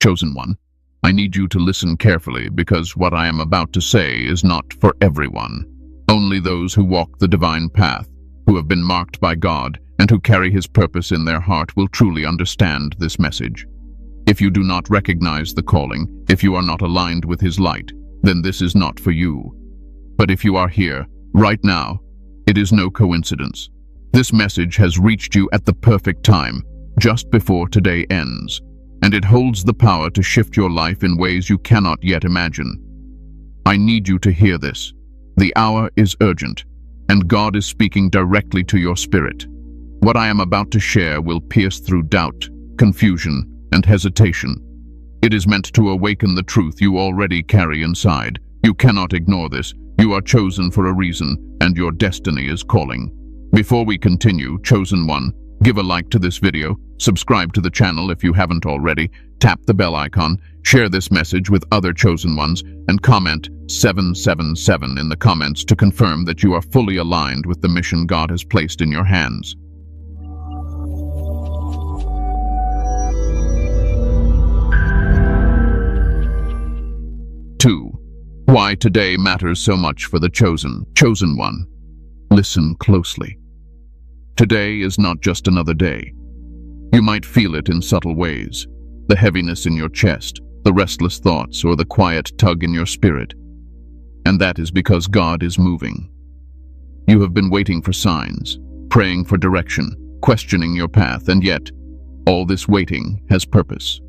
Chosen one, I need you to listen carefully because what I am about to say is not for everyone. Only those who walk the divine path, who have been marked by God, and who carry His purpose in their heart will truly understand this message. If you do not recognize the calling, if you are not aligned with His light, then this is not for you. But if you are here, right now, it is no coincidence. This message has reached you at the perfect time, just before today ends, and it holds the power to shift your life in ways you cannot yet imagine. I need you to hear this. The hour is urgent, and God is speaking directly to your spirit. What I am about to share will pierce through doubt, confusion, and hesitation. It is meant to awaken the truth you already carry inside. You cannot ignore this. You are chosen for a reason, and your destiny is calling. Before we continue, Chosen One, give a like to this video, subscribe to the channel if you haven't already, tap the bell icon, share this message with other Chosen Ones, and comment 777 in the comments to confirm that you are fully aligned with the mission God has placed in your hands. 2. Why today matters so much for the Chosen One. Listen closely. Today is not just another day. You might feel it in subtle ways, the heaviness in your chest, the restless thoughts, or the quiet tug in your spirit. And that is because God is moving. You have been waiting for signs, praying for direction, questioning your path, and yet, all this waiting has purpose.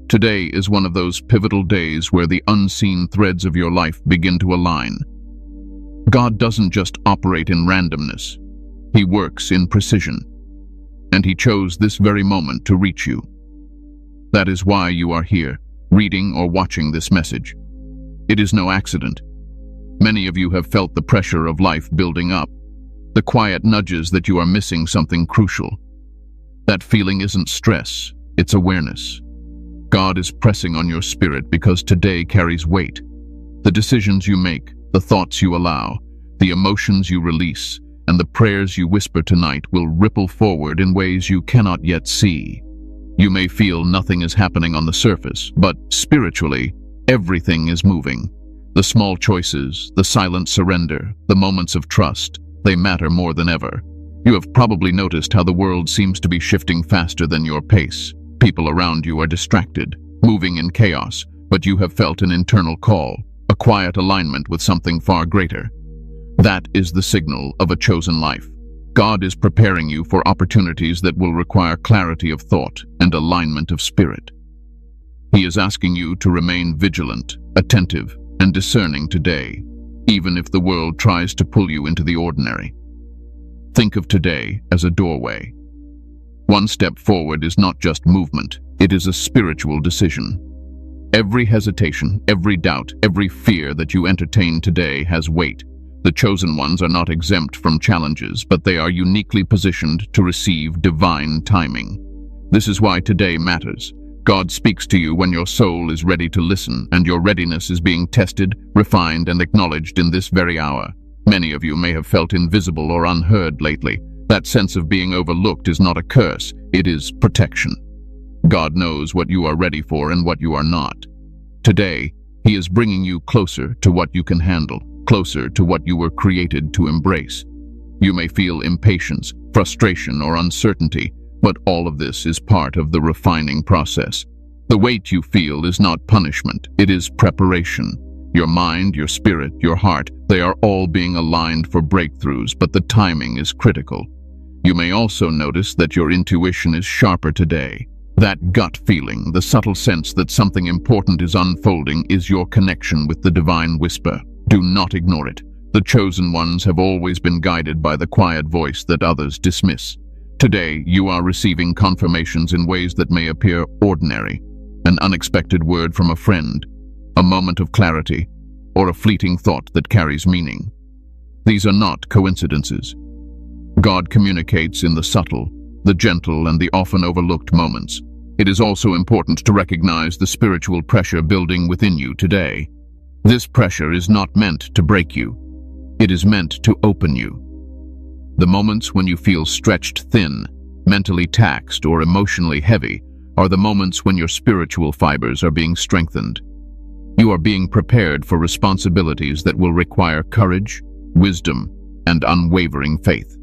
Today is one of those pivotal days where the unseen threads of your life begin to align. God doesn't just operate in randomness. He works in precision, and He chose this very moment to reach you. That is why you are here, reading or watching this message. It is no accident. Many of you have felt the pressure of life building up, the quiet nudges that you are missing something crucial. That feeling isn't stress, it's awareness. God is pressing on your spirit because today carries weight. The decisions you make, the thoughts you allow, the emotions you release, and the prayers you whisper tonight will ripple forward in ways you cannot yet see. You may feel nothing is happening on the surface, but spiritually, everything is moving. The small choices, the silent surrender, the moments of trust, they matter more than ever. You have probably noticed how the world seems to be shifting faster than your pace. People around you are distracted, moving in chaos, but you have felt an internal call, a quiet alignment with something far greater. That is the signal of a chosen life. God is preparing you for opportunities that will require clarity of thought and alignment of spirit. He is asking you to remain vigilant, attentive, and discerning today, even if the world tries to pull you into the ordinary. Think of today as a doorway. One step forward is not just movement, it is a spiritual decision. Every hesitation, every doubt, every fear that you entertain today has weight. The chosen ones are not exempt from challenges, but they are uniquely positioned to receive divine timing. This is why today matters. God speaks to you when your soul is ready to listen, and your readiness is being tested, refined, and acknowledged in this very hour. Many of you may have felt invisible or unheard lately. That sense of being overlooked is not a curse, it is protection. God knows what you are ready for and what you are not. Today, He is bringing you closer to what you can handle, closer to what you were created to embrace. You may feel impatience, frustration, or uncertainty, but all of this is part of the refining process. The weight you feel is not punishment, it is preparation. Your mind, your spirit, your heart, they are all being aligned for breakthroughs, but the timing is critical. You may also notice that your intuition is sharper today. That gut feeling, the subtle sense that something important is unfolding, is your connection with the divine whisper. Do not ignore it. The chosen ones have always been guided by the quiet voice that others dismiss. Today, you are receiving confirmations in ways that may appear ordinary. An unexpected word from a friend, a moment of clarity, or a fleeting thought that carries meaning. These are not coincidences. God communicates in the subtle, the gentle, and the often overlooked moments. It is also important to recognize the spiritual pressure building within you today. This pressure is not meant to break you. It is meant to open you. The moments when you feel stretched thin, mentally taxed, or emotionally heavy are the moments when your spiritual fibers are being strengthened. You are being prepared for responsibilities that will require courage, wisdom, and unwavering faith.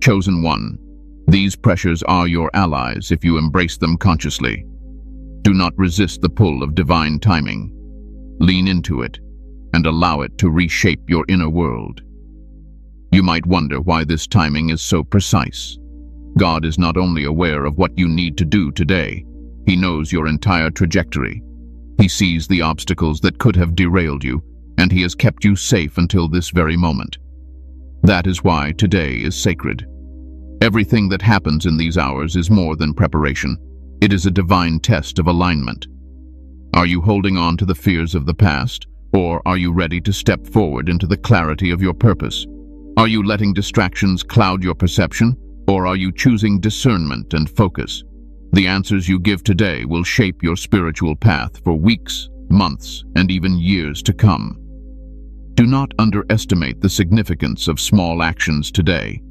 Chosen one, these pressures are your allies if you embrace them consciously. Do not resist the pull of divine timing. Lean into it and allow it to reshape your inner world. You might wonder why this timing is so precise. God is not only aware of what you need to do today, He knows your entire trajectory. He sees the obstacles that could have derailed you, and He has kept you safe until this very moment. That is why today is sacred. Everything that happens in these hours is more than preparation. It is a divine test of alignment. Are you holding on to the fears of the past, or are you ready to step forward into the clarity of your purpose? Are you letting distractions cloud your perception, or are you choosing discernment and focus? The answers you give today will shape your spiritual path for weeks, months, and even years to come. Do not underestimate the significance of small actions today.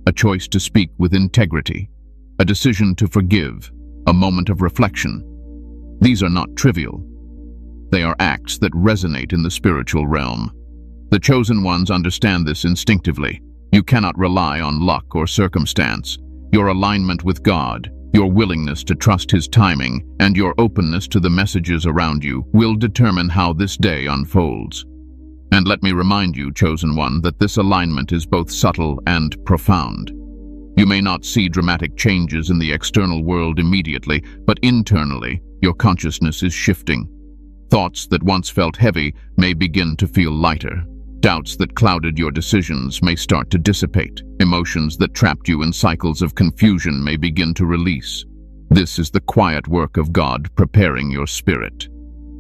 A choice to speak with integrity, a decision to forgive, a moment of reflection. These are not trivial. They are acts that resonate in the spiritual realm. The chosen ones understand this instinctively. You cannot rely on luck or circumstance. Your alignment with God, your willingness to trust His timing, and your openness to the messages around you will determine how this day unfolds. And let me remind you, chosen one, that this alignment is both subtle and profound. You may not see dramatic changes in the external world immediately, but internally, your consciousness is shifting. Thoughts that once felt heavy may begin to feel lighter. Doubts that clouded your decisions may start to dissipate. Emotions that trapped you in cycles of confusion may begin to release. This is the quiet work of God preparing your spirit.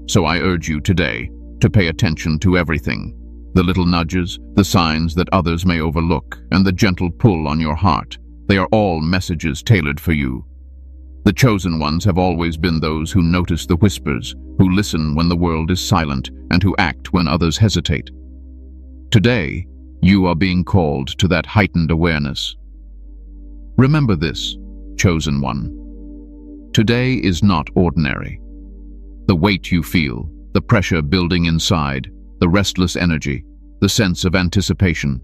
So I urge you today to pay attention to everything. The little nudges, the signs that others may overlook, and the gentle pull on your heart. They are all messages tailored for you. The chosen ones have always been those who notice the whispers, who listen when the world is silent, and who act when others hesitate. Today, you are being called to that heightened awareness. Remember this, chosen one. Today is not ordinary. The weight you feel, the pressure building inside, the restless energy, the sense of anticipation,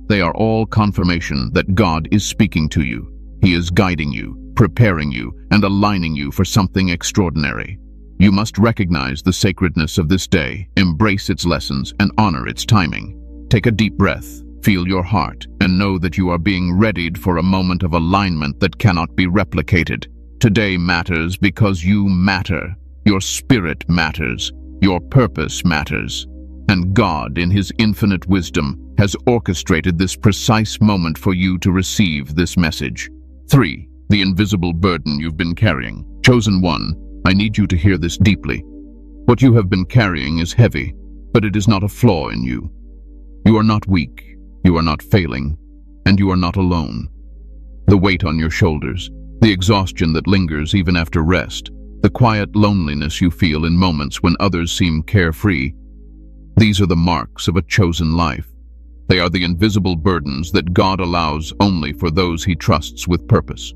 they are all confirmation that God is speaking to you. He is guiding you, preparing you, and aligning you for something extraordinary. You must recognize the sacredness of this day, embrace its lessons, and honor its timing. Take a deep breath, feel your heart, and know that you are being readied for a moment of alignment that cannot be replicated. Today matters because you matter. Your spirit matters. Your purpose matters. And God, in His infinite wisdom, has orchestrated this precise moment for you to receive this message. 3. The invisible burden you've been carrying. Chosen one, I need you to hear this deeply. What you have been carrying is heavy, but it is not a flaw in you. You are not weak, you are not failing, and you are not alone. The weight on your shoulders, the exhaustion that lingers even after rest, the quiet loneliness you feel in moments when others seem carefree, these are the marks of a chosen life. They are the invisible burdens that God allows only for those He trusts with purpose.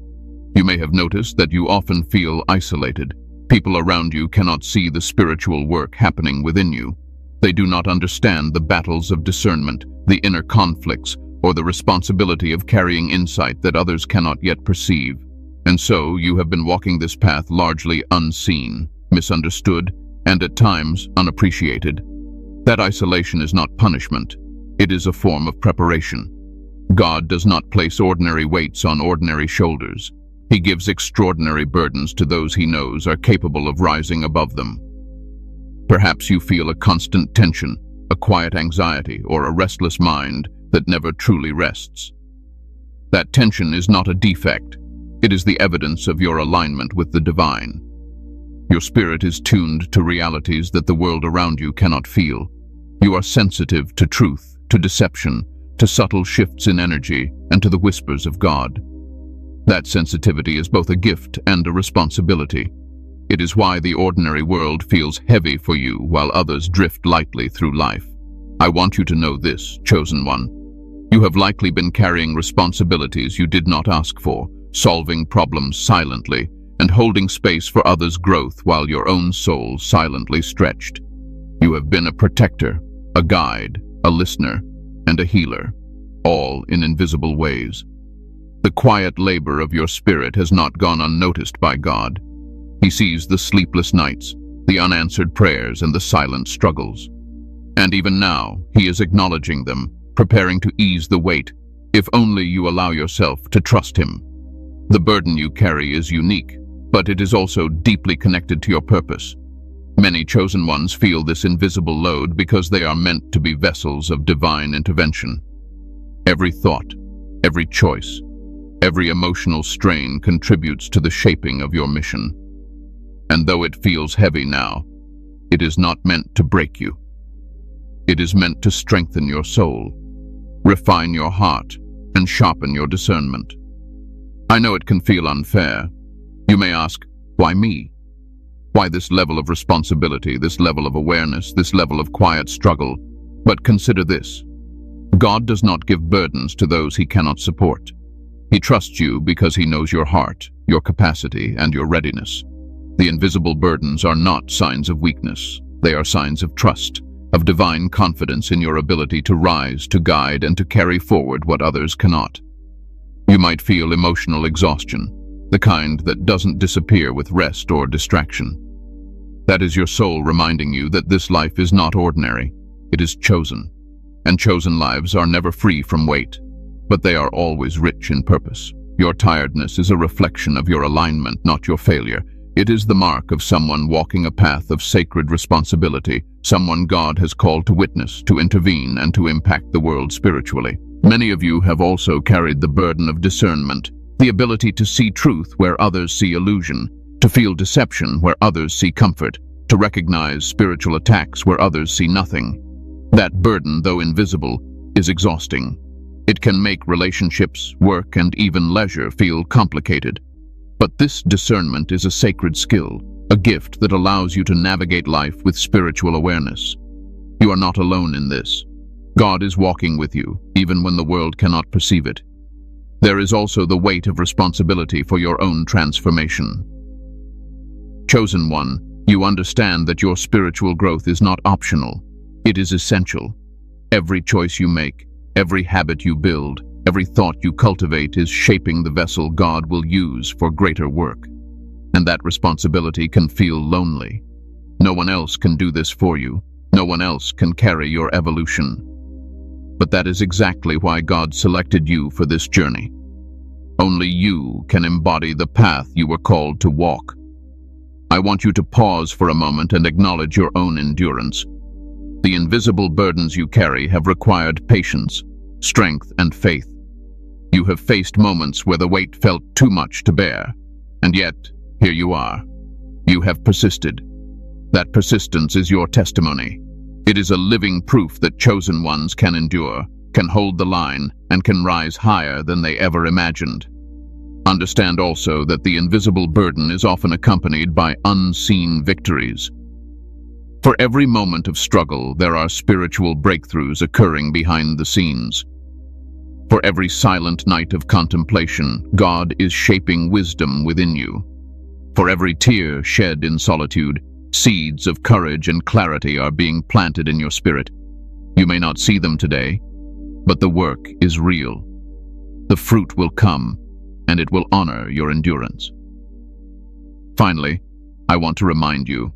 You may have noticed that you often feel isolated. People around you cannot see the spiritual work happening within you. They do not understand the battles of discernment, the inner conflicts, or the responsibility of carrying insight that others cannot yet perceive. And so you have been walking this path largely unseen, misunderstood, and at times unappreciated. That isolation is not punishment. It is a form of preparation. God does not place ordinary weights on ordinary shoulders. He gives extraordinary burdens to those He knows are capable of rising above them. Perhaps you feel a constant tension, a quiet anxiety, or a restless mind that never truly rests. That tension is not a defect. It is the evidence of your alignment with the divine. Your spirit is tuned to realities that the world around you cannot feel. You are sensitive to truth, to deception, to subtle shifts in energy, and to the whispers of God. That sensitivity is both a gift and a responsibility. It is why the ordinary world feels heavy for you while others drift lightly through life. I want you to know this, chosen one. You have likely been carrying responsibilities you did not ask for, solving problems silently, and and holding space for others' growth while your own soul silently stretched. You have been a protector, a guide, a listener, and a healer, all in invisible ways. The quiet labor of your spirit has not gone unnoticed by God. He sees the sleepless nights, the unanswered prayers, and the silent struggles. And even now, He is acknowledging them, preparing to ease the weight, if only you allow yourself to trust Him. The burden you carry is unique, but it is also deeply connected to your purpose. Many chosen ones feel this invisible load because they are meant to be vessels of divine intervention. Every thought, every choice, every emotional strain contributes to the shaping of your mission. And though it feels heavy now, it is not meant to break you. It is meant to strengthen your soul, refine your heart, and sharpen your discernment. I know it can feel unfair. You may ask, why me? Why this level of responsibility, this level of awareness, this level of quiet struggle? But consider this. God does not give burdens to those He cannot support. He trusts you because He knows your heart, your capacity, and your readiness. The invisible burdens are not signs of weakness. They are signs of trust, of divine confidence in your ability to rise, to guide, and to carry forward what others cannot. You might feel emotional exhaustion, the kind that doesn't disappear with rest or distraction. That is your soul reminding you that this life is not ordinary. It is chosen. And chosen lives are never free from weight, but they are always rich in purpose. Your tiredness is a reflection of your alignment, not your failure. It is the mark of someone walking a path of sacred responsibility, someone God has called to witness, to intervene, and to impact the world spiritually. Many of you have also carried the burden of discernment, the ability to see truth where others see illusion, to feel deception where others see comfort, to recognize spiritual attacks where others see nothing. That burden, though invisible, is exhausting. It can make relationships, work, and even leisure feel complicated. But this discernment is a sacred skill, a gift that allows you to navigate life with spiritual awareness. You are not alone in this. God is walking with you, even when the world cannot perceive it. There is also the weight of responsibility for your own transformation. Chosen one, you understand that your spiritual growth is not optional. It is essential. Every choice you make, every habit you build, every thought you cultivate is shaping the vessel God will use for greater work. And that responsibility can feel lonely. No one else can do this for you. No one else can carry your evolution. But that is exactly why God selected you for this journey. Only you can embody the path you were called to walk. I want you to pause for a moment and acknowledge your own endurance. The invisible burdens you carry have required patience, strength, and faith. You have faced moments where the weight felt too much to bear, and yet, here you are. You have persisted. That persistence is your testimony. It is a living proof that chosen ones can endure, can hold the line, and can rise higher than they ever imagined. Understand also that the invisible burden is often accompanied by unseen victories. For every moment of struggle, there are spiritual breakthroughs occurring behind the scenes. For every silent night of contemplation, God is shaping wisdom within you. For every tear shed in solitude, seeds of courage and clarity are being planted in your spirit. You may not see them today, but the work is real. The fruit will come, and it will honor your endurance. Finally, I want to remind you,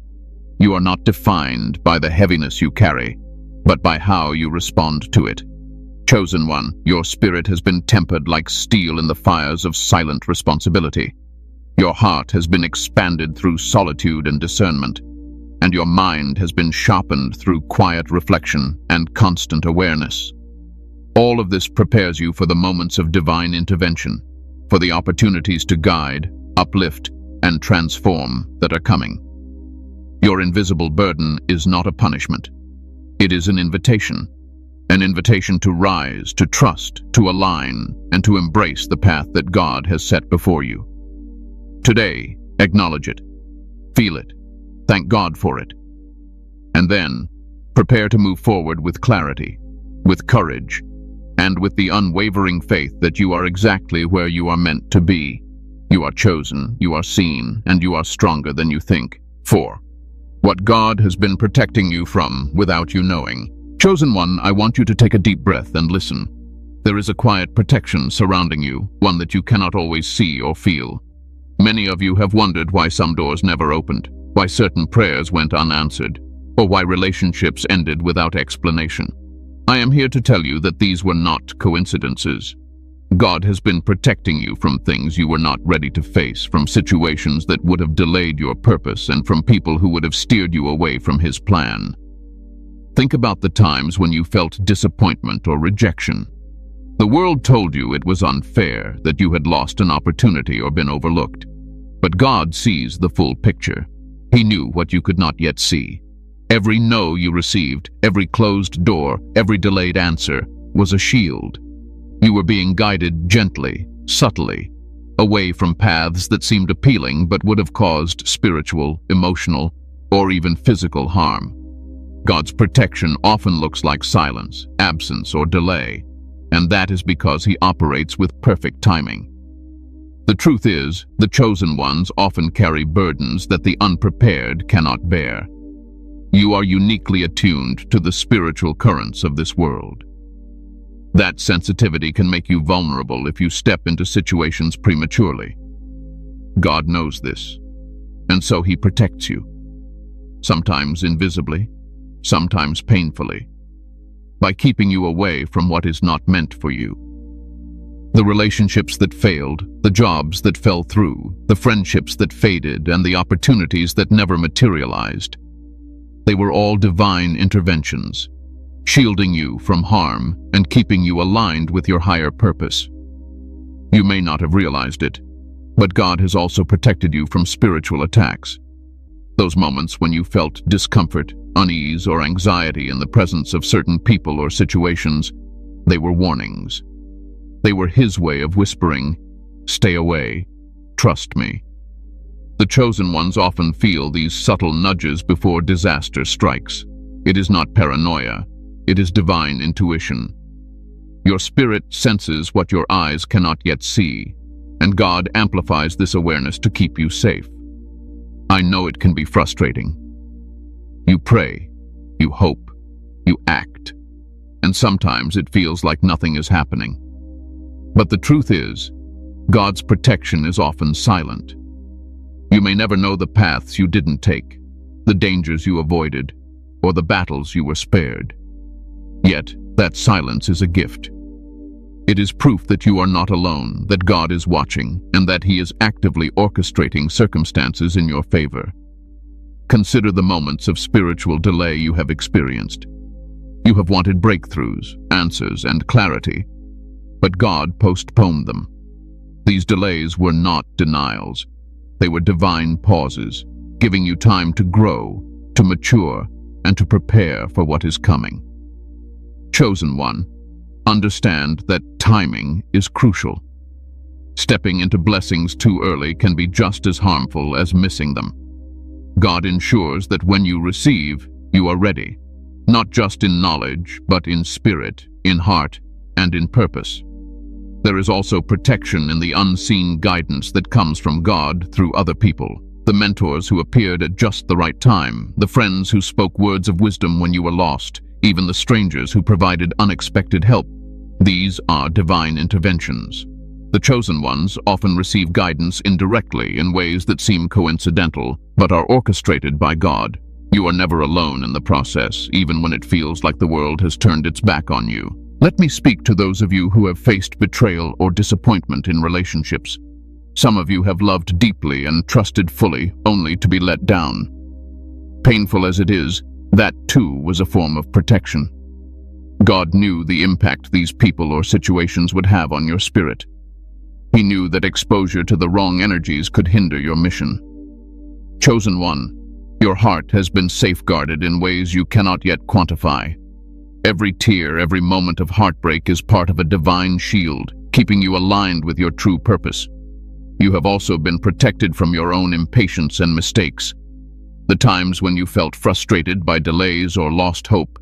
you are not defined by the heaviness you carry, but by how you respond to it. Chosen one, your spirit has been tempered like steel in the fires of silent responsibility. Your heart has been expanded through solitude and discernment, and your mind has been sharpened through quiet reflection and constant awareness. All of this prepares you for the moments of divine intervention, for the opportunities to guide, uplift, and transform that are coming. Your invisible burden is not a punishment. It is an invitation to rise, to trust, to align, and to embrace the path that God has set before you. Today, acknowledge it, feel it, thank God for it, and then prepare to move forward with clarity, with courage, and with the unwavering faith that you are exactly where you are meant to be. You are chosen, you are seen, and you are stronger than you think. 4. What God has been protecting you from without you knowing. Chosen one, I want you to take a deep breath and listen. There is a quiet protection surrounding you, one that you cannot always see or feel. Many of you have wondered why some doors never opened, why certain prayers went unanswered, or why relationships ended without explanation. I am here to tell you that these were not coincidences. God has been protecting you from things you were not ready to face, from situations that would have delayed your purpose, and from people who would have steered you away from His plan. Think about the times when you felt disappointment or rejection. The world told you it was unfair, that you had lost an opportunity or been overlooked. But God sees the full picture. He knew what you could not yet see. Every no you received, every closed door, every delayed answer was a shield. You were being guided gently, subtly, away from paths that seemed appealing but would have caused spiritual, emotional, or even physical harm. God's protection often looks like silence, absence, or delay, and that is because He operates with perfect timing. The truth is, the chosen ones often carry burdens that the unprepared cannot bear. You are uniquely attuned to the spiritual currents of this world. That sensitivity can make you vulnerable if you step into situations prematurely. God knows this, and so He protects you, sometimes invisibly, sometimes painfully, by keeping you away from what is not meant for you. The relationships that failed, the jobs that fell through, the friendships that faded, and the opportunities that never materialized. They were all divine interventions, shielding you from harm and keeping you aligned with your higher purpose. You may not have realized it, but God has also protected you from spiritual attacks. Those moments when you felt discomfort, unease, or anxiety in the presence of certain people or situations, they were warnings. They were His way of whispering, "Stay away, trust me." The chosen ones often feel these subtle nudges before disaster strikes. It is not paranoia, it is divine intuition. Your spirit senses what your eyes cannot yet see, and God amplifies this awareness to keep you safe. I know it can be frustrating. You pray, you hope, you act, and sometimes it feels like nothing is happening. But the truth is, God's protection is often silent. You may never know the paths you didn't take, the dangers you avoided, or the battles you were spared. Yet, that silence is a gift. It is proof that you are not alone, that God is watching, and that He is actively orchestrating circumstances in your favor. Consider the moments of spiritual delay you have experienced. You have wanted breakthroughs, answers, and clarity, but God postponed them. These delays were not denials. They were divine pauses, giving you time to grow, to mature, and to prepare for what is coming. Chosen one, understand that timing is crucial. Stepping into blessings too early can be just as harmful as missing them. God ensures that when you receive, you are ready, not just in knowledge, but in spirit, in heart, and in purpose. There is also protection in the unseen guidance that comes from God through other people, the mentors who appeared at just the right time, the friends who spoke words of wisdom when you were lost, even the strangers who provided unexpected help. These are divine interventions. The chosen ones often receive guidance indirectly in ways that seem coincidental, but are orchestrated by God. You are never alone in the process, even when it feels like the world has turned its back on you. Let me speak to those of you who have faced betrayal or disappointment in relationships. Some of you have loved deeply and trusted fully, only to be let down. Painful as it is, that too was a form of protection. God knew the impact these people or situations would have on your spirit. He knew that exposure to the wrong energies could hinder your mission. Chosen one, your heart has been safeguarded in ways you cannot yet quantify. Every tear, every moment of heartbreak is part of a divine shield, keeping you aligned with your true purpose. You have also been protected from your own impatience and mistakes. The times when you felt frustrated by delays or lost hope,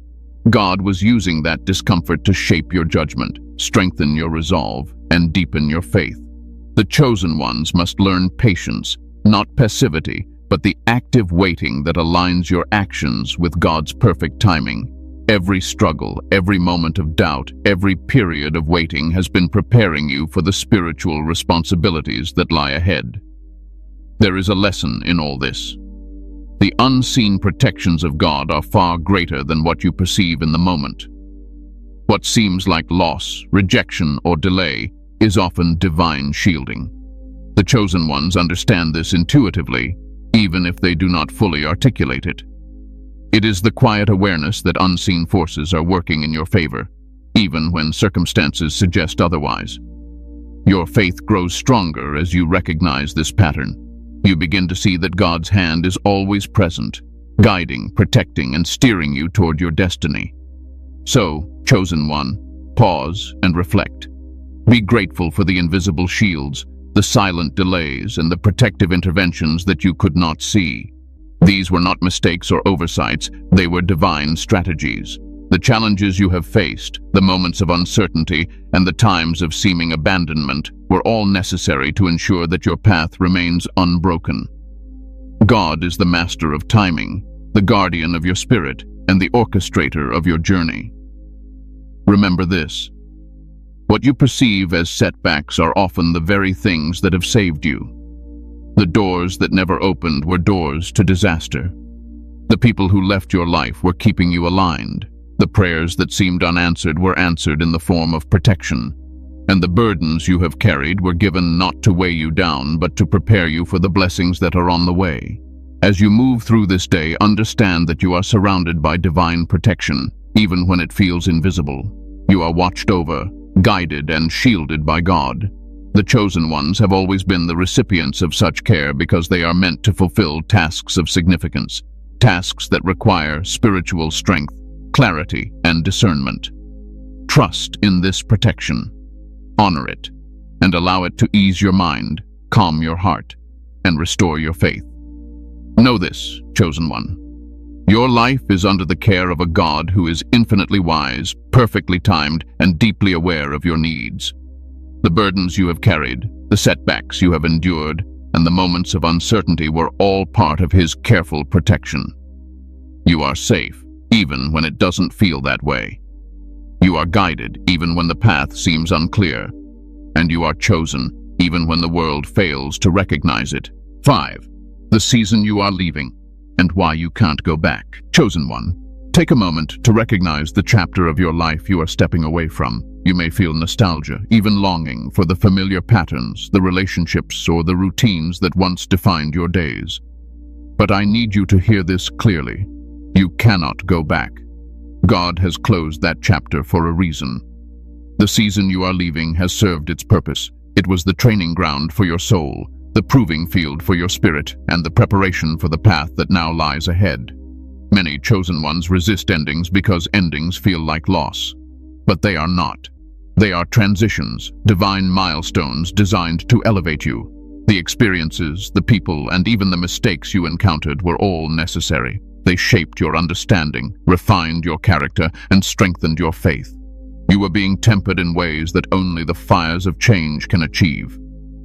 God was using that discomfort to shape your judgment, strengthen your resolve, and deepen your faith. The chosen ones must learn patience, not passivity, but the active waiting that aligns your actions with God's perfect timing. Every struggle, every moment of doubt, every period of waiting has been preparing you for the spiritual responsibilities that lie ahead. There is a lesson in all this. The unseen protections of God are far greater than what you perceive in the moment. What seems like loss, rejection, or delay is often divine shielding. The chosen ones understand this intuitively, even if they do not fully articulate it. It is the quiet awareness that unseen forces are working in your favor, even when circumstances suggest otherwise. Your faith grows stronger as you recognize this pattern. You begin to see that God's hand is always present, guiding, protecting, and steering you toward your destiny. So, chosen one, pause and reflect. Be grateful for the invisible shields, the silent delays, and the protective interventions that you could not see. These were not mistakes or oversights, they were divine strategies. The challenges you have faced, the moments of uncertainty, and the times of seeming abandonment were all necessary to ensure that your path remains unbroken. God is the master of timing, the guardian of your spirit, and the orchestrator of your journey. Remember this: what you perceive as setbacks are often the very things that have saved you. The doors that never opened were doors to disaster. The people who left your life were keeping you aligned. The prayers that seemed unanswered were answered in the form of protection. And the burdens you have carried were given not to weigh you down, but to prepare you for the blessings that are on the way. As you move through this day, understand that you are surrounded by divine protection, even when it feels invisible. You are watched over, guided, and shielded by God. The chosen ones have always been the recipients of such care because they are meant to fulfill tasks of significance, tasks that require spiritual strength, clarity, and discernment. Trust in this protection. Honor it, and allow it to ease your mind, calm your heart, and restore your faith. Know this, chosen one. Your life is under the care of a God who is infinitely wise, perfectly timed, and deeply aware of your needs. The burdens you have carried, the setbacks you have endured, and the moments of uncertainty were all part of His careful protection. You are safe, even when it doesn't feel that way. You are guided, even when the path seems unclear. And you are chosen, even when the world fails to recognize it. 5. The season you are leaving, and why you can't go back. Chosen one, take a moment to recognize the chapter of your life you are stepping away from. You may feel nostalgia, even longing for the familiar patterns, the relationships, or the routines that once defined your days. But I need you to hear this clearly. You cannot go back. God has closed that chapter for a reason. The season you are leaving has served its purpose. It was the training ground for your soul, the proving field for your spirit, and the preparation for the path that now lies ahead. Many chosen ones resist endings because endings feel like loss. But they are not. They are transitions, divine milestones designed to elevate you. The experiences, the people, and even the mistakes you encountered were all necessary. They shaped your understanding, refined your character, and strengthened your faith. You were being tempered in ways that only the fires of change can achieve.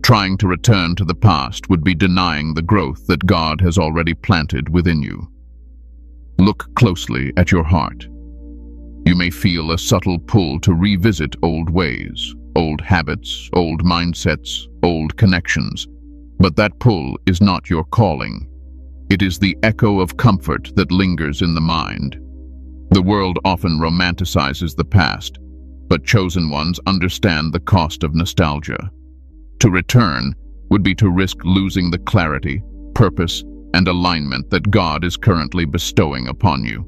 Trying to return to the past would be denying the growth that God has already planted within you. Look closely at your heart. You may feel a subtle pull to revisit old ways, old habits, old mindsets, old connections. But that pull is not your calling. It is the echo of comfort that lingers in the mind. The world often romanticizes the past, but chosen ones understand the cost of nostalgia. To return would be to risk losing the clarity, purpose, and alignment that God is currently bestowing upon you.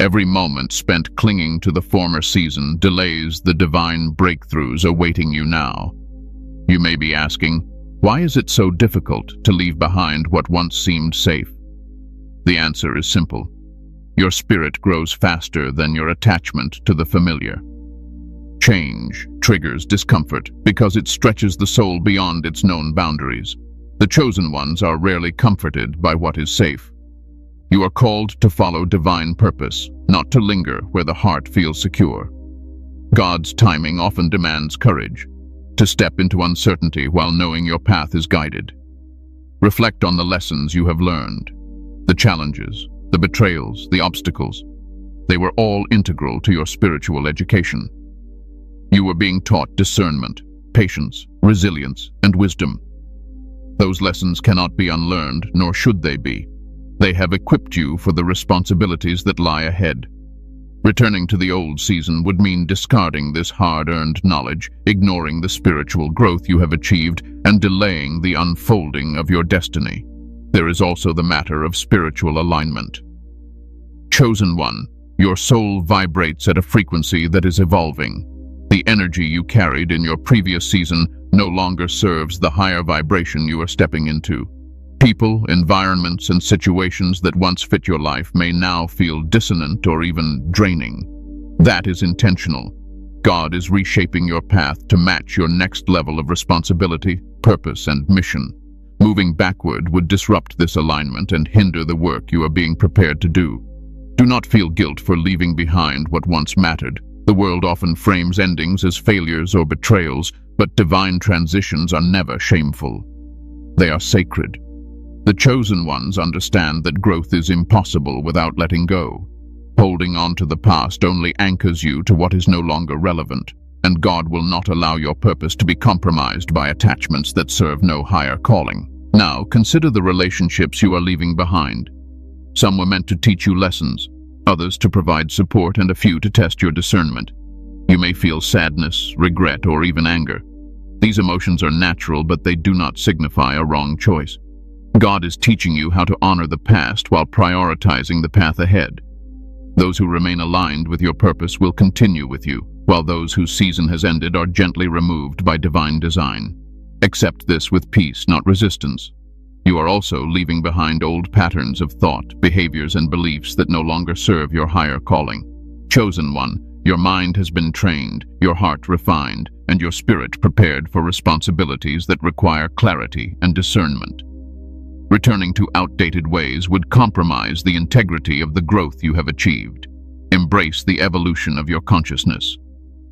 Every moment spent clinging to the former season delays the divine breakthroughs awaiting you now. You may be asking, why is it so difficult to leave behind what once seemed safe? The answer is simple. Your spirit grows faster than your attachment to the familiar. Change triggers discomfort because it stretches the soul beyond its known boundaries. The chosen ones are rarely comforted by what is safe. You are called to follow divine purpose, not to linger where the heart feels secure. God's timing often demands courage. to step into uncertainty while knowing your path is guided. Reflect on the lessons you have learned, the challenges, the betrayals, the obstacles. They were all integral to your spiritual education. You were being taught discernment, patience, resilience, and wisdom. Those lessons cannot be unlearned, nor should they be. They have equipped you for the responsibilities that lie ahead. Returning to the old season would mean discarding this hard-earned knowledge, ignoring the spiritual growth you have achieved, and delaying the unfolding of your destiny. There is also the matter of spiritual alignment. Chosen one, your soul vibrates at a frequency that is evolving. The energy you carried in your previous season no longer serves the higher vibration you are stepping into. People, environments, and situations that once fit your life may now feel dissonant or even draining. That is intentional. God is reshaping your path to match your next level of responsibility, purpose, and mission. Moving backward would disrupt this alignment and hinder the work you are being prepared to do. Do not feel guilt for leaving behind what once mattered. The world often frames endings as failures or betrayals, but divine transitions are never shameful. They are sacred. The chosen ones understand that growth is impossible without letting go. Holding on to the past only anchors you to what is no longer relevant, and God will not allow your purpose to be compromised by attachments that serve no higher calling. Now, consider the relationships you are leaving behind. Some were meant to teach you lessons, others to provide support, and a few to test your discernment. You may feel sadness, regret, or even anger. These emotions are natural, but they do not signify a wrong choice. God is teaching you how to honor the past while prioritizing the path ahead. Those who remain aligned with your purpose will continue with you, while those whose season has ended are gently removed by divine design. Accept this with peace, not resistance. You are also leaving behind old patterns of thought, behaviors, and beliefs that no longer serve your higher calling. Chosen one, your mind has been trained, your heart refined, and your spirit prepared for responsibilities that require clarity and discernment. Returning to outdated ways would compromise the integrity of the growth you have achieved. Embrace the evolution of your consciousness.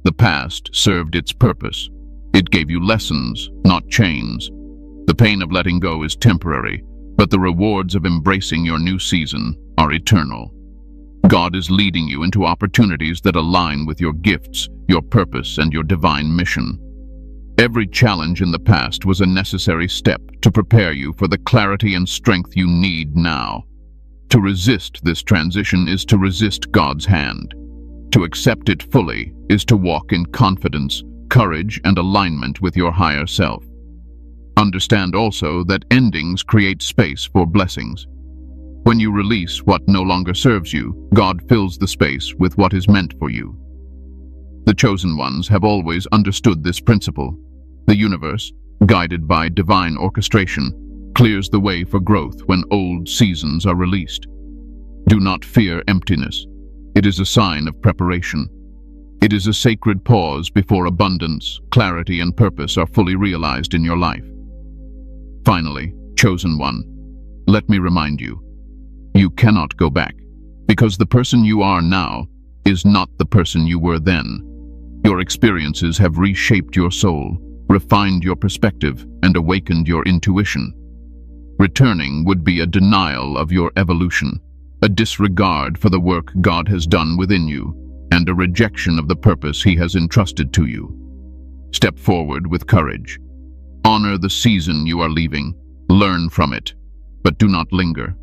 The past served its purpose. It gave you lessons, not chains. The pain of letting go is temporary, but the rewards of embracing your new season are eternal. God is leading you into opportunities that align with your gifts, your purpose, and your divine mission. Every challenge in the past was a necessary step to prepare you for the clarity and strength you need now. To resist this transition is to resist God's hand. To accept it fully is to walk in confidence, courage, and alignment with your higher self. Understand also that endings create space for blessings. When you release what no longer serves you, God fills the space with what is meant for you. The chosen ones have always understood this principle. The universe, guided by divine orchestration, clears the way for growth when old seasons are released. Do not fear emptiness. It is a sign of preparation. It is a sacred pause before abundance, clarity, and purpose are fully realized in your life. Finally, chosen one, let me remind you, you cannot go back, because the person you are now is not the person you were then. Your experiences have reshaped your soul, refined your perspective, and awakened your intuition. Returning would be a denial of your evolution, a disregard for the work God has done within you, and a rejection of the purpose He has entrusted to you. Step forward with courage. Honor the season you are leaving. Learn from it, but do not linger.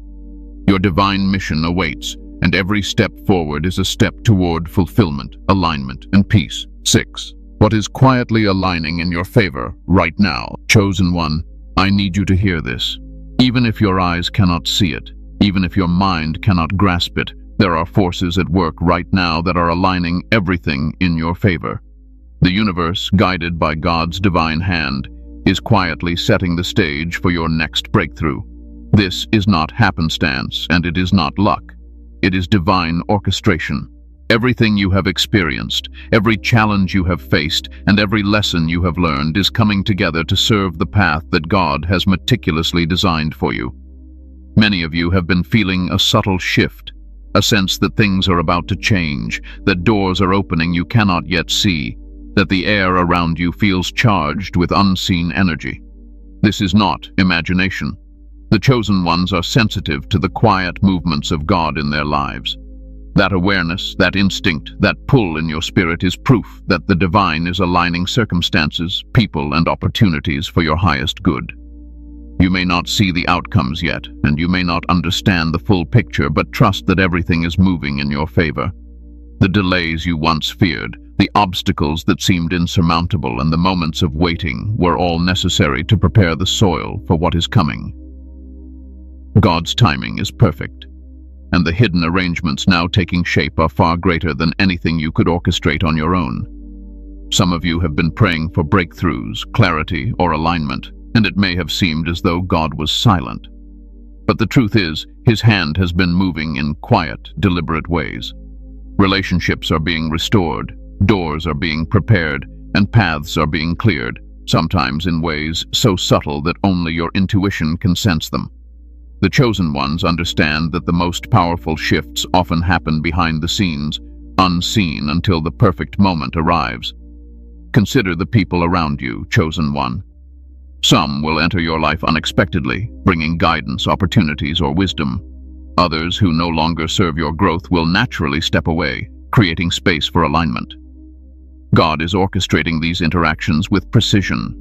Your divine mission awaits, and every step forward is a step toward fulfillment, alignment, and peace. 6. What is quietly aligning in your favor right now? Chosen one, I need you to hear this. Even if your eyes cannot see it, even if your mind cannot grasp it, there are forces at work right now that are aligning everything in your favor. The universe, guided by God's divine hand, is quietly setting the stage for your next breakthrough. This is not happenstance, and it is not luck. It is divine orchestration. Everything you have experienced, every challenge you have faced, and every lesson you have learned is coming together to serve the path that God has meticulously designed for you. Many of you have been feeling a subtle shift, a sense that things are about to change, that doors are opening you cannot yet see. that the air around you feels charged with unseen energy. This is not imagination. The chosen ones are sensitive to the quiet movements of God in their lives. That awareness, that instinct, that pull in your spirit is proof that the divine is aligning circumstances, people, and opportunities for your highest good. You may not see the outcomes yet, and you may not understand the full picture, but trust that everything is moving in your favor. The delays you once feared, the obstacles that seemed insurmountable, and the moments of waiting were all necessary to prepare the soil for what is coming. God's timing is perfect, and the hidden arrangements now taking shape are far greater than anything you could orchestrate on your own. Some of you have been praying for breakthroughs, clarity, or alignment, and it may have seemed as though God was silent. But the truth is, His hand has been moving in quiet, deliberate ways. Relationships are being restored, doors are being prepared, and paths are being cleared, sometimes in ways so subtle that only your intuition can sense them. The chosen ones understand that the most powerful shifts often happen behind the scenes, unseen until the perfect moment arrives. Consider the people around you, chosen one. Some will enter your life unexpectedly, bringing guidance, opportunities, or wisdom. Others who no longer serve your growth will naturally step away, creating space for alignment. God is orchestrating these interactions with precision.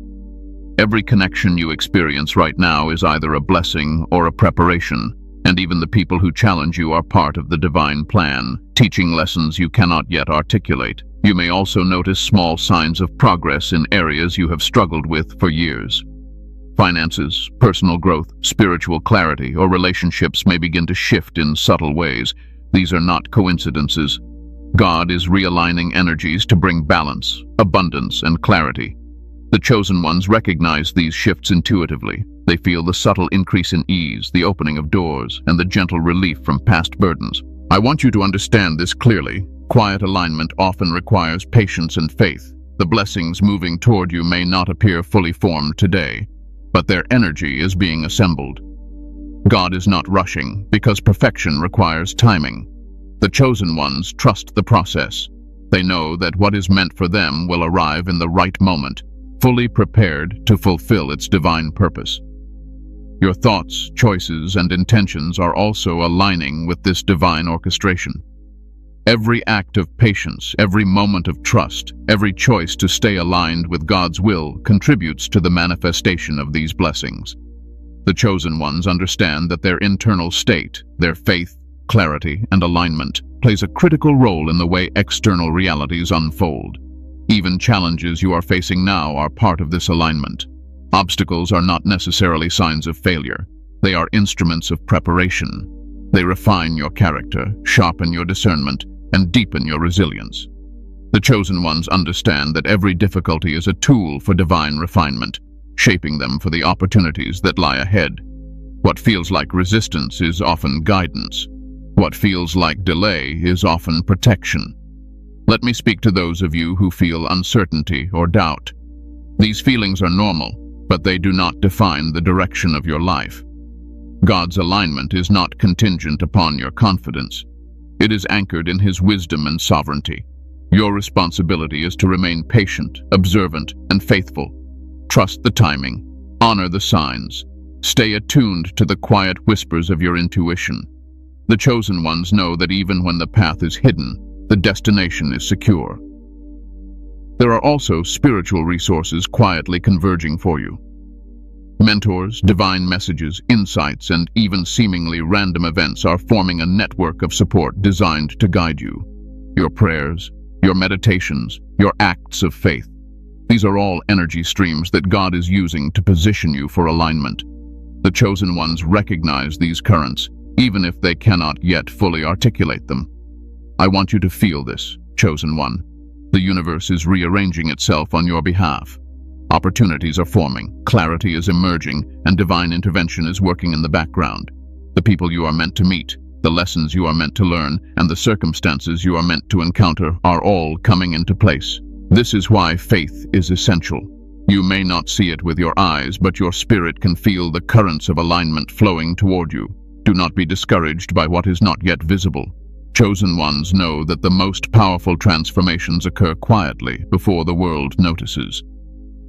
Every connection you experience right now is either a blessing or a preparation, and even the people who challenge you are part of the divine plan, teaching lessons you cannot yet articulate. You may also notice small signs of progress in areas you have struggled with for years. Finances, personal growth, spiritual clarity, or relationships may begin to shift in subtle ways. These are not coincidences. God is realigning energies to bring balance, abundance, and clarity. The chosen ones recognize these shifts intuitively. They feel the subtle increase in ease, the opening of doors, and the gentle relief from past burdens. I want you to understand this clearly. Quiet alignment often requires patience and faith. The blessings moving toward you may not appear fully formed today, but their energy is being assembled. God is not rushing, because perfection requires timing. The chosen ones trust the process. They know that what is meant for them will arrive in the right moment, fully prepared to fulfill its divine purpose. Your thoughts, choices, and intentions are also aligning with this divine orchestration. Every act of patience, every moment of trust, every choice to stay aligned with God's will contributes to the manifestation of these blessings. The chosen ones understand that their internal state, their faith, clarity, and alignment plays a critical role in the way external realities unfold. Even challenges you are facing now are part of this alignment. Obstacles are not necessarily signs of failure. They are instruments of preparation. They refine your character, sharpen your discernment, and deepen your resilience. The chosen ones understand that every difficulty is a tool for divine refinement, shaping them for the opportunities that lie ahead. What feels like resistance is often guidance. What feels like delay is often protection. Let me speak to those of you who feel uncertainty or doubt. These feelings are normal, but they do not define the direction of your life. God's alignment is not contingent upon your confidence. It is anchored in His wisdom and sovereignty. Your responsibility is to remain patient, observant, and faithful. Trust the timing, honor the signs, stay attuned to the quiet whispers of your intuition. The chosen ones know that even when the path is hidden, the destination is secure. There are also spiritual resources quietly converging for you. Mentors, divine messages, insights, and even seemingly random events are forming a network of support designed to guide you. Your prayers, your meditations, your acts of faith. These are all energy streams that God is using to position you for alignment. The chosen ones recognize these currents, even if they cannot yet fully articulate them. I want you to feel this, chosen one. The universe is rearranging itself on your behalf. Opportunities are forming, clarity is emerging, and divine intervention is working in the background. The people you are meant to meet, the lessons you are meant to learn, and the circumstances you are meant to encounter are all coming into place. This is why faith is essential. You may not see it with your eyes, but your spirit can feel the currents of alignment flowing toward you. Do not be discouraged by what is not yet visible. Chosen ones know that the most powerful transformations occur quietly before the world notices.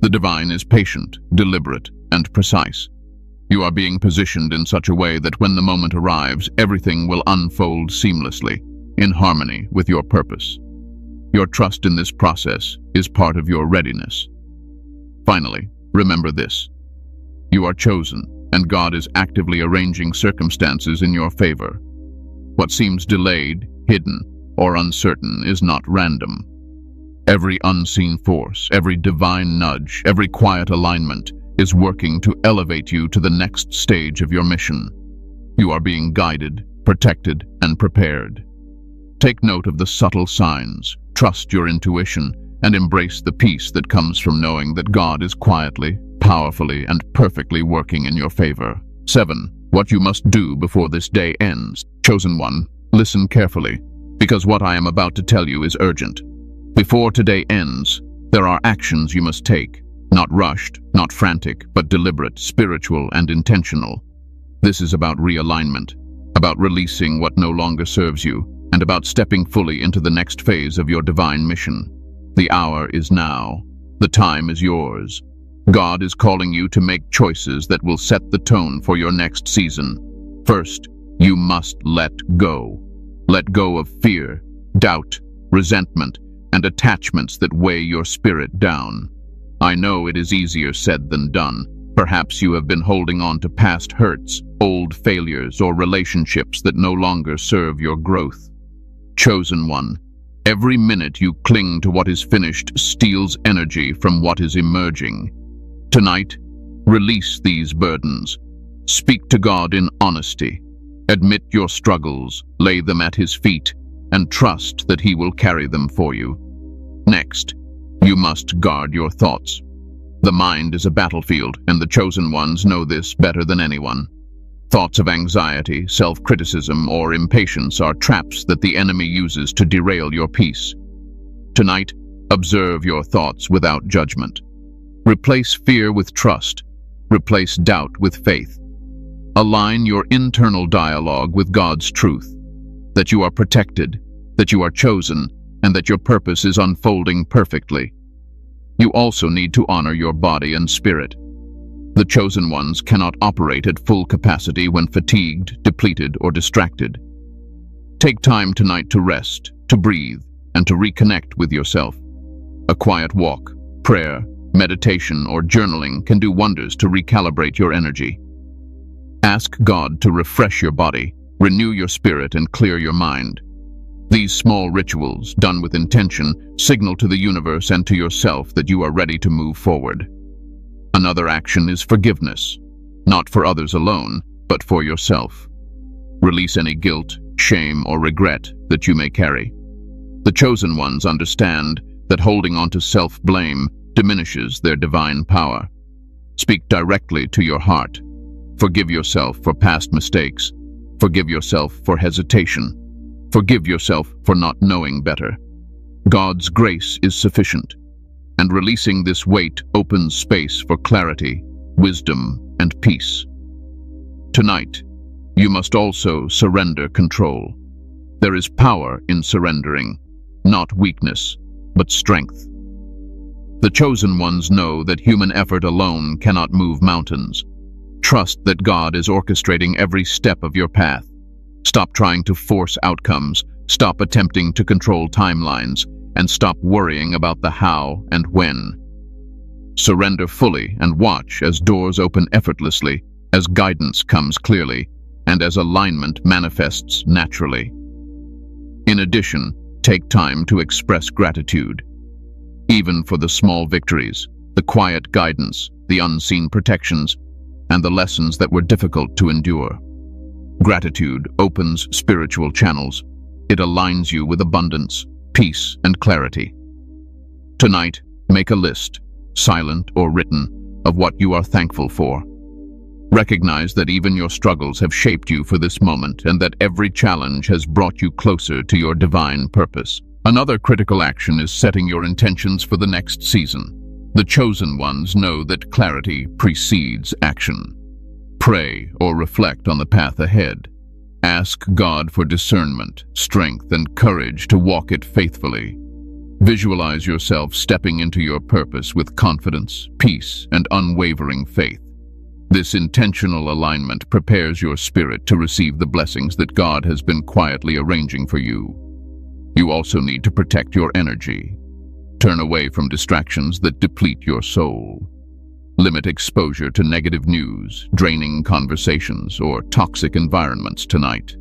The divine is patient, deliberate, and precise. You are being positioned in such a way that when the moment arrives, everything will unfold seamlessly, in harmony with your purpose. Your trust in this process is part of your readiness. Finally, remember this. You are chosen, and God is actively arranging circumstances in your favor. What seems delayed, hidden, or uncertain is not random. Every unseen force, every divine nudge, every quiet alignment is working to elevate you to the next stage of your mission. You are being guided, protected, and prepared. Take note of the subtle signs, trust your intuition, and embrace the peace that comes from knowing that God is quietly, powerfully, and perfectly working in your favor. 7. What you must do before this day ends. Chosen one, listen carefully, because what I am about to tell you is urgent. Before today ends, there are actions you must take, not rushed, not frantic, but deliberate, spiritual, and intentional. This is about realignment, about releasing what no longer serves you, and about stepping fully into the next phase of your divine mission. The hour is now. The time is yours. God is calling you to make choices that will set the tone for your next season. First, you must let go. Let go of fear, doubt, resentment, and attachments that weigh your spirit down. I know it is easier said than done. Perhaps you have been holding on to past hurts, old failures, or relationships that no longer serve your growth. Chosen one, every minute you cling to what is finished steals energy from what is emerging. Tonight, release these burdens. Speak to God in honesty. Admit your struggles, lay them at His feet, and trust that He will carry them for you. Next, you must guard your thoughts. The mind is a battlefield, and the chosen ones know this better than anyone. Thoughts of anxiety, self-criticism, or impatience are traps that the enemy uses to derail your peace. Tonight, observe your thoughts without judgment. Replace fear with trust. Replace doubt with faith. Align your internal dialogue with God's truth, that you are protected, that you are chosen, and that your purpose is unfolding perfectly. You also need to honor your body and spirit. The chosen ones cannot operate at full capacity when fatigued, depleted, or distracted. Take time tonight to rest, to breathe, and to reconnect with yourself. A quiet walk, prayer, meditation, or journaling can do wonders to recalibrate your energy. Ask God to refresh your body, renew your spirit, and clear your mind. These small rituals, done with intention, signal to the universe and to yourself that you are ready to move forward. Another action is forgiveness, not for others alone, but for yourself. Release any guilt, shame, or regret that you may carry. The chosen ones understand that holding on to self-blame diminishes their divine power. Speak directly to your heart. Forgive yourself for past mistakes. Forgive yourself for hesitation. Forgive yourself for not knowing better. God's grace is sufficient, and releasing this weight opens space for clarity, wisdom, and peace. Tonight, you must also surrender control. There is power in surrendering, not weakness, but strength. The chosen ones know that human effort alone cannot move mountains. Trust that God is orchestrating every step of your path. Stop trying to force outcomes, stop attempting to control timelines, and stop worrying about the how and when. Surrender fully and watch as doors open effortlessly, as guidance comes clearly, and as alignment manifests naturally. In addition, take time to express gratitude. Even for the small victories, the quiet guidance, the unseen protections, and the lessons that were difficult to endure. Gratitude opens spiritual channels. It aligns you with abundance, peace, and clarity. Tonight, make a list, silent or written, of what you are thankful for. Recognize that even your struggles have shaped you for this moment and that every challenge has brought you closer to your divine purpose. Another critical action is setting your intentions for the next season. The chosen ones know that clarity precedes action. Pray or reflect on the path ahead. Ask God for discernment, strength, and courage to walk it faithfully. Visualize yourself stepping into your purpose with confidence, peace, and unwavering faith. This intentional alignment prepares your spirit to receive the blessings that God has been quietly arranging for you. You also need to protect your energy. Turn away from distractions that deplete your soul. Limit exposure to negative news, draining conversations, or toxic environments tonight.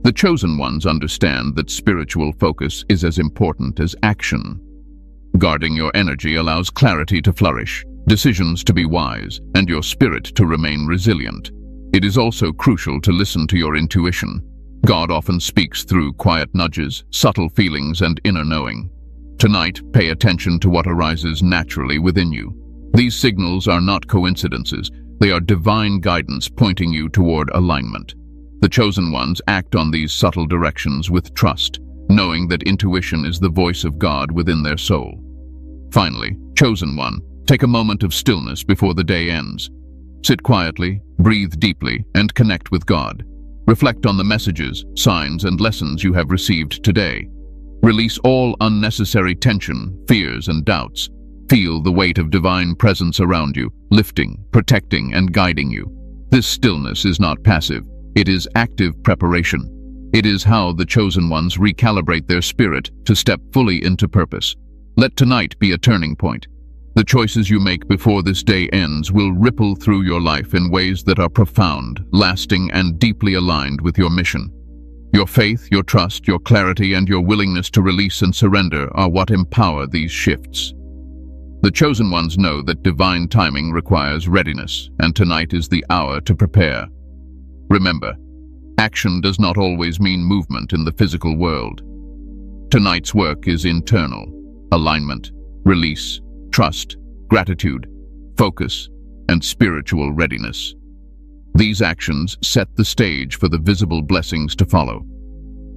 The chosen ones understand that spiritual focus is as important as action. Guarding your energy allows clarity to flourish, decisions to be wise, and your spirit to remain resilient. It is also crucial to listen to your intuition. God often speaks through quiet nudges, subtle feelings, and inner knowing. Tonight, pay attention to what arises naturally within you. These signals are not coincidences. They are divine guidance pointing you toward alignment. The chosen ones act on these subtle directions with trust, knowing that intuition is the voice of God within their soul. Finally, chosen one, take a moment of stillness before the day ends. Sit quietly, breathe deeply, and connect with God. Reflect on the messages, signs, and lessons you have received today. Release all unnecessary tension, fears, and doubts. Feel the weight of divine presence around you, lifting, protecting, and guiding you. This stillness is not passive. It is active preparation. It is how the chosen ones recalibrate their spirit to step fully into purpose. Let tonight be a turning point. The choices you make before this day ends will ripple through your life in ways that are profound, lasting, and deeply aligned with your mission. Your faith, your trust, your clarity, and your willingness to release and surrender are what empower these shifts. The chosen ones know that divine timing requires readiness, and tonight is the hour to prepare. Remember, action does not always mean movement in the physical world. Tonight's work is internal: alignment, release, trust, gratitude, focus, and spiritual readiness. These actions set the stage for the visible blessings to follow.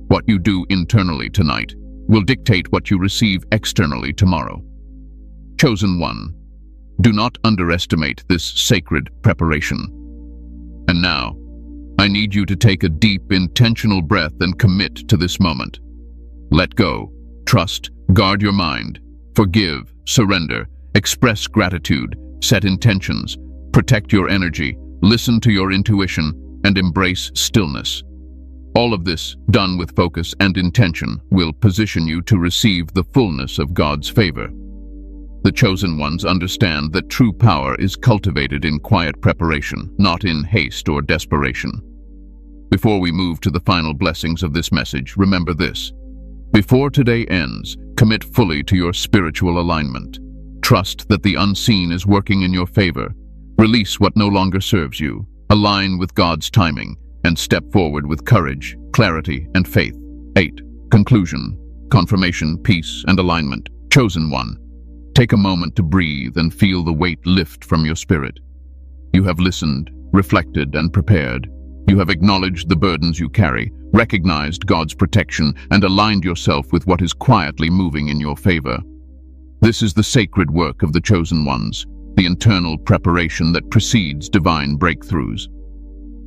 What you do internally tonight will dictate what you receive externally tomorrow. Chosen one, do not underestimate this sacred preparation. And now, I need you to take a deep, intentional breath and commit to this moment. Let go, trust, guard your mind, forgive, surrender, express gratitude, set intentions, protect your energy, listen to your intuition, and embrace stillness. All of this, done with focus and intention, will position you to receive the fullness of God's favor. The chosen ones understand that true power is cultivated in quiet preparation, not in haste or desperation. Before we move to the final blessings of this message, remember this. Before today ends, commit fully to your spiritual alignment. Trust that the unseen is working in your favor. Release what no longer serves you. Align with God's timing, and step forward with courage, clarity, and faith. 8. Conclusion. Confirmation, peace, and alignment. Chosen one. Take a moment to breathe and feel the weight lift from your spirit. You have listened, reflected, and prepared. You have acknowledged the burdens you carry, recognized God's protection, and aligned yourself with what is quietly moving in your favor. This is the sacred work of the chosen ones, the internal preparation that precedes divine breakthroughs.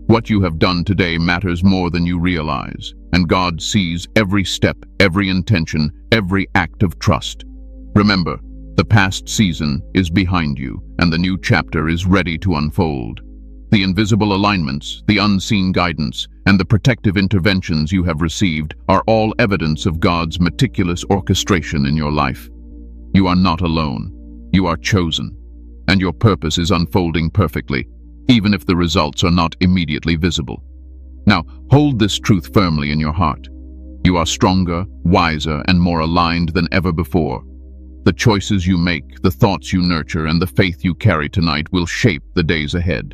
What you have done today matters more than you realize, and God sees every step, every intention, every act of trust. Remember, the past season is behind you, and the new chapter is ready to unfold. The invisible alignments, the unseen guidance, and the protective interventions you have received are all evidence of God's meticulous orchestration in your life. You are not alone. You are chosen, and your purpose is unfolding perfectly, even if the results are not immediately visible. Now, hold this truth firmly in your heart. You are stronger, wiser, and more aligned than ever before. The choices you make, the thoughts you nurture, and the faith you carry tonight will shape the days ahead.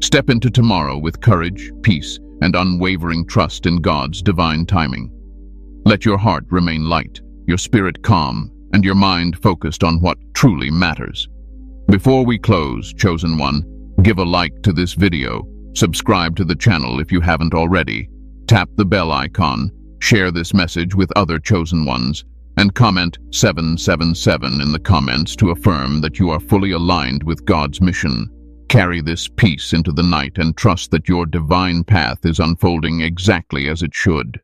Step into tomorrow with courage, peace, and unwavering trust in God's divine timing. Let your heart remain light, your spirit calm, and your mind focused on what truly matters. Before we close, chosen one, give a like to this video, subscribe to the channel if you haven't already, tap the bell icon, share this message with other chosen ones, and comment 777 in the comments to affirm that you are fully aligned with God's mission. Carry this peace into the night and trust that your divine path is unfolding exactly as it should.